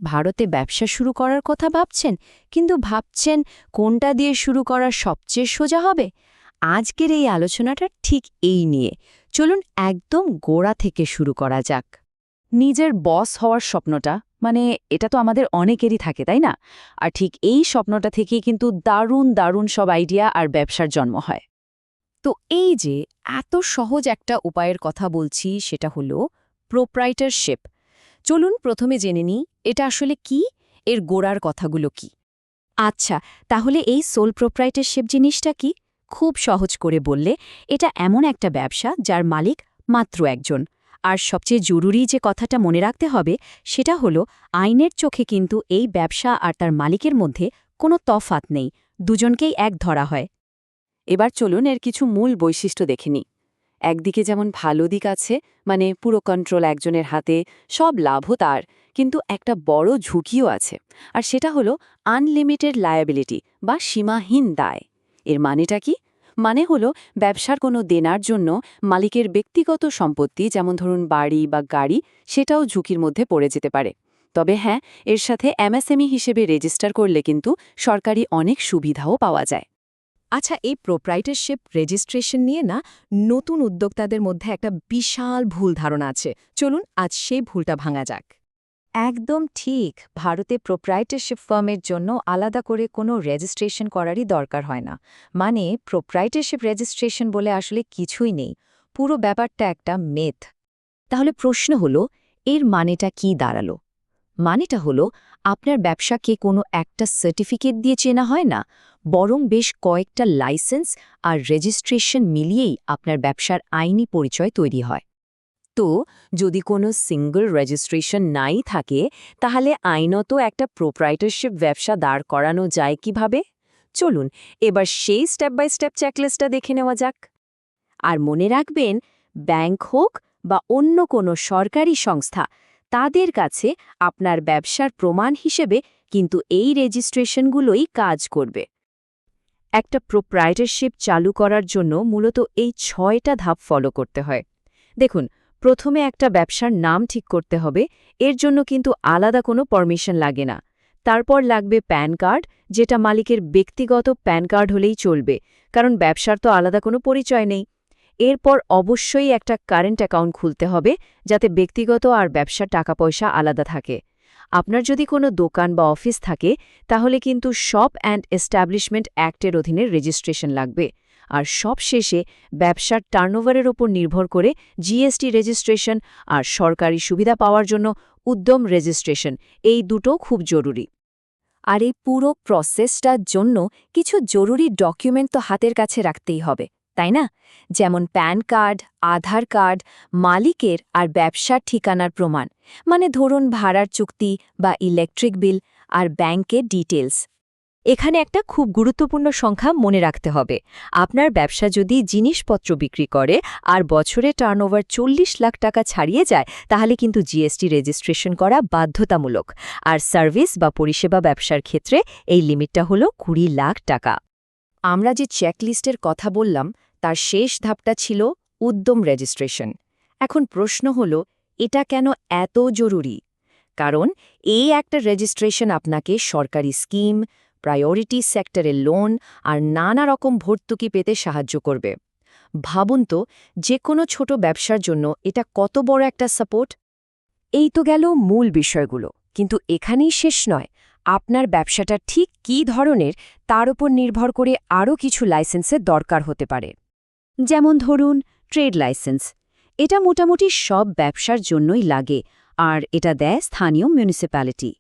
ভারতে ব্যবসা শুরু করার কথা ভাবছেন, কিন্তু ভাবছেন কোনটা দিয়ে শুরু করা সবচেয়ে সোজা হবে? আজকের এই আলোচনাটা ঠিক এই নিয়ে। চলুন একদম গোড়া থেকে শুরু করা যাক। নিজের বস হওয়ার স্বপ্নটা, এটা তো আমাদের অনেকেরই থাকে, তাই না? আর ঠিক এই স্বপ্নটা থেকেই কিন্তু দারুণ দারুণ সব আইডিয়া আর ব্যবসার জন্ম হয়। তো এই যে এত সহজ একটা উপায়ের কথা বলছি, সেটা হলো প্রোপ্রাইটারশিপ। চলুন প্রথমে জেনে নিই এটা আসলে কি, এর গোড়ার কথাগুলো কি। আচ্ছা, তাহলে এই সোল প্রোপ্রাইটারশিপ জিনিসটা কি? খুব সহজ করে বললে, এটা এমন একটা ব্যবসা যার মালিক মাত্র একজন। আর সবচেয়ে জরুরি যে কথাটা মনে রাখতে হবে সেটা হলো, আইনের চোখে কিন্তু এই ব্যবসা আর তার মালিকের মধ্যে কোনো তফাৎ নেই, দুজনকেই এক ধরা হয়। এবার চলুন এর কিছু মূল বৈশিষ্ট্য দেখে নিই। একদিকে যেমন ভালো দিক আছে, পুরো কন্ট্রোল একজনের হাতে, সব লাভও তার, কিন্তু একটা বড় ঝুঁকিও আছে। আর সেটা হলো আনলিমিটেড লায়াবিলিটি বা সীমাহীন দায়। এর মানেটা কি? মানে হলো ব্যবসার কোনো দেনার জন্য মালিকের ব্যক্তিগত সম্পত্তি, যেমন ধরুন বাড়ি বা গাড়ি, সেটাও ঝুঁকির মধ্যে পড়ে যেতে পারে। তবে হ্যাঁ, এর সাথে এমএসএমই হিসেবে রেজিস্টার করলে কিন্তু সরকারি অনেক সুবিধাও পাওয়া যায়। আচ্ছা, এই প্রোপ্রাইটারশিপ রেজিস্ট্রেশন নিয়ে না নতুন উদ্যোক্তাদের মধ্যে একটা বিশাল ভুল ধারণা আছে। চলুন আজ সেই ভুলটা ভাঙা যাক। একদম ঠিক। ভারতে প্রোপ্রাইটারশিপ ফার্মের জন্য আলাদা করে কোনো রেজিস্ট্রেশন করারই দরকার হয় না। প্রোপ্রাইটারশিপ রেজিস্ট্রেশন বলে আসলে কিছুই নেই। পুরো ব্যাপারটা একটা মেথ। তাহলে প্রশ্ন হলো, এর মানেটা কি দাঁড়ালো? মানেটা হলো, আপনার ব্যবসাকে কোনো একটা সার্টিফিকেট দিয়ে চেনা হয় না, বরং বেশ কয়েকটা লাইসেন্স আর রেজিস্ট্রেশন মিলিয়েই আপনার ব্যবসার আইনি পরিচয় তৈরি হয়। তো যদি কোনো সিঙ্গল রেজিস্ট্রেশন নাই থাকে, তাহলে আইনত একটা প্রোপ্রাইটারশিপ ব্যবসা দাঁড় করানো যায় কিভাবে? চলুন এবার সেই স্টেপ বাই স্টেপ চেকলিস্টটা দেখে নেওয়া যাক। আর মনে রাখবেন, ব্যাংক হোক বা অন্য কোনো সরকারি সংস্থা, তাদের কাছে আপনার ব্যবসার প্রমাণ হিসেবে কিন্তু এই রেজিস্ট্রেশনগুলোই কাজ করবে। একটা প্রোপ্রাইটারশিপ চালু করার জন্য মূলত এই ৬টা ধাপ ফলো করতে হয়। দেখুন, প্রথমে একটা ব্যবসার নাম ঠিক করতে হবে। এর জন্য কিন্তু আলাদা কোনো পারমিশন লাগে না। তারপর লাগবে প্যান কার্ড, যেটা মালিকের ব্যক্তিগত প্যান কার্ড হলেই চলবে, কারণ ব্যবসার তো আলাদা কোনো পরিচয় নেই। এরপর অবশ্যই একটা কারেন্ট অ্যাকাউন্ট খুলতে হবে, যাতে ব্যক্তিগত আর ব্যবসার টাকা পয়সা আলাদা থাকে। আপনার যদি কোনো দোকান বা অফিস থাকে, তাহলে কিন্তু শপ অ্যান্ড এস্টাবলিশমেন্ট অ্যাক্টের অধীনে রেজিস্ট্রেশন লাগবে। আর সবশেষে ব্যবসার টার্নওভারের ওপর নির্ভর করে জিএসটি রেজিস্ট্রেশন আর সরকারি সুবিধা পাওয়ার জন্য উদ্যম রেজিস্ট্রেশন, এই দুটো খুব জরুরি। আর এই পুরো প্রসেসটার জন্য কিছু জরুরি ডকুমেন্ট তো হাতের কাছে রাখতেই হবে, তাই না? যেমন প্যান কার্ড, আধার কার্ড, মালিকের আর ব্যবসার ঠিকানার প্রমাণ, ধরুন ভাড়ার চুক্তি বা ইলেকট্রিক বিল, আর ব্যাংকের ডিটেলস। এখানে একটা খুব গুরুত্বপূর্ণ সংখ্যা মনে রাখতে হবে। আপনার ব্যবসা যদি জিনিসপত্র বিক্রি করে আর বছরে টার্নওভার ৪০ লাখ টাকা ছাড়িয়ে যায়, তাহলে কিন্তু জিএসটি রেজিস্ট্রেশন করা বাধ্যতামূলক। আর সার্ভিস বা পরিষেবা ব্যবসার ক্ষেত্রে এই লিমিটটা হলো ২০ লাখ টাকা। আমরা যে চেকলিস্টের কথা বললাম, তার শেষ ধাপটা ছিল উদ্যম রেজিস্ট্রেশন। এখন প্রশ্ন হলো, এটা কেন এত জরুরি? কারণ এই একটা রেজিস্ট্রেশন আপনাকে সরকারি স্কিম, প্রায়োরিটি সেক্টরে লোন আর নানা রকম ভর্তুকি পেতে সাহায্য করবে। ভাবুন তো, যে কোনো ছোট ব্যবসার জন্য এটা কত বড় একটা সাপোর্ট। এই তো গেল মূল বিষয়গুলো, কিন্তু এখানেই শেষ নয়। আপনার ব্যবসাটা ঠিক কী ধরনের, তার উপর নির্ভর করে আরও কিছু লাইসেন্সের দরকার হতে পারে। যেমন ধরুন ট্রেড লাইসেন্স। এটা মোটামুটি সব ব্যবসার জন্যই লাগে, আর এটা দেয় স্থানীয় মিউনিসিপ্যালিটি।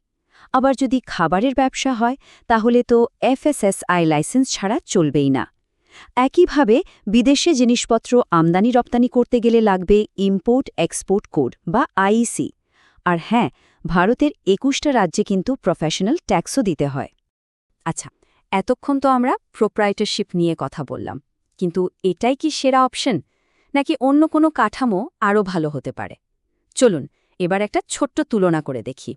আবার যদি খাবারের ব্যবসা হয়, তাহলে তো এফএসএসআই লাইসেন্স ছাড়া চলবেই না। একইভাবে বিদেশে জিনিসপত্র আমদানি রপ্তানি করতে গেলে লাগবে ইম্পোর্ট এক্সপোর্ট কোড বা আইইসি। আর হ্যাঁ, ভারতের ২১টা রাজ্যে কিন্তু প্রফেশনাল ট্যাক্সও দিতে হয়। আচ্ছা, এতক্ষণ তো আমরা প্রোপ্রাইটারশিপ নিয়ে কথা বললাম, কিন্তু এটাই কি সেরা অপশন, নাকি অন্য কোনো কাঠামো আরও ভালো হতে পারে? চলুন এবার একটা ছোট্ট তুলনা করে দেখি।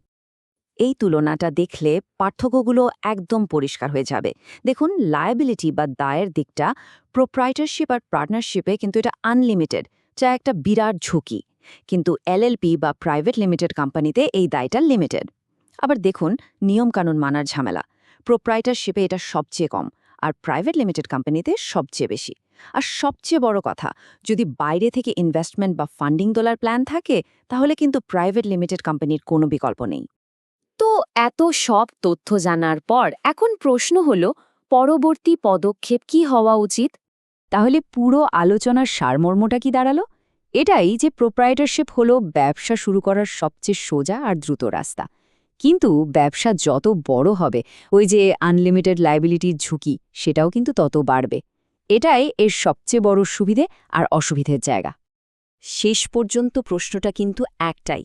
এই তুলনাটা দেখলে পার্থক্যগুলো একদম পরিষ্কার হয়ে যাবে। দেখুন, লায়াবিলিটি বা দায়ের দিকটা প্রোপ্রাইটারশিপ আর পার্টনারশিপে কিন্তু এটা আনলিমিটেড, যা একটা বিরাট ঝুঁকি। কিন্তু এলএলপি বা প্রাইভেট লিমিটেড কোম্পানিতে এই দায়টা লিমিটেড। আবার দেখুন নিয়মকানুন মানার ঝামেলা। প্রোপ্রাইটারশিপে এটা সবচেয়ে কম, আর প্রাইভেট লিমিটেড কোম্পানিতে সবচেয়ে বেশি। আর সবচেয়ে বড় কথা, যদি বাইরে থেকে ইনভেস্টমেন্ট বা ফান্ডিং তোলার প্ল্যান থাকে, তাহলে কিন্তু প্রাইভেট লিমিটেড কোম্পানির কোনো বিকল্প নেই। তো এত সব তথ্য জানার পর এখন প্রশ্ন হলো, পরবর্তী পদক্ষেপ কি হওয়া উচিত? তাহলে পুরো আলোচনার সারমর্মটা কি দাঁড়ালো? এটাই যে প্রোপ্রাইটারশিপ হলো ব্যবসা শুরু করার সবচেয়ে সোজা আর দ্রুত রাস্তা। কিন্তু ব্যবসা যত বড় হবে, ওই যে আনলিমিটেড লায়াবিলিটির ঝুঁকি, সেটাও কিন্তু তত বাড়বে। এটাই এর সবচেয়ে বড় সুবিধে আর অসুবিধের জায়গা। শেষ পর্যন্ত প্রশ্নটা কিন্তু একটাই,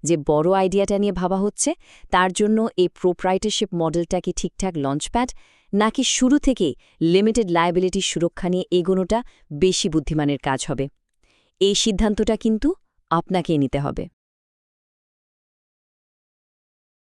যে বড় আইডিয়াটা নিয়ে ভাবা হচ্ছে, তার জন্য এই প্রোপ্রাইটারশিপ মডেলটা কি ঠিকঠাক লঞ্চপ্যাড, নাকি শুরু থেকেই লিমিটেড লায়াবিলিটির সুরক্ষা নিয়ে এগোনোটা বেশি বুদ্ধিমানের কাজ হবে? এই সিদ্ধান্তটা কিন্তু আপনাকেই নিতে হবে।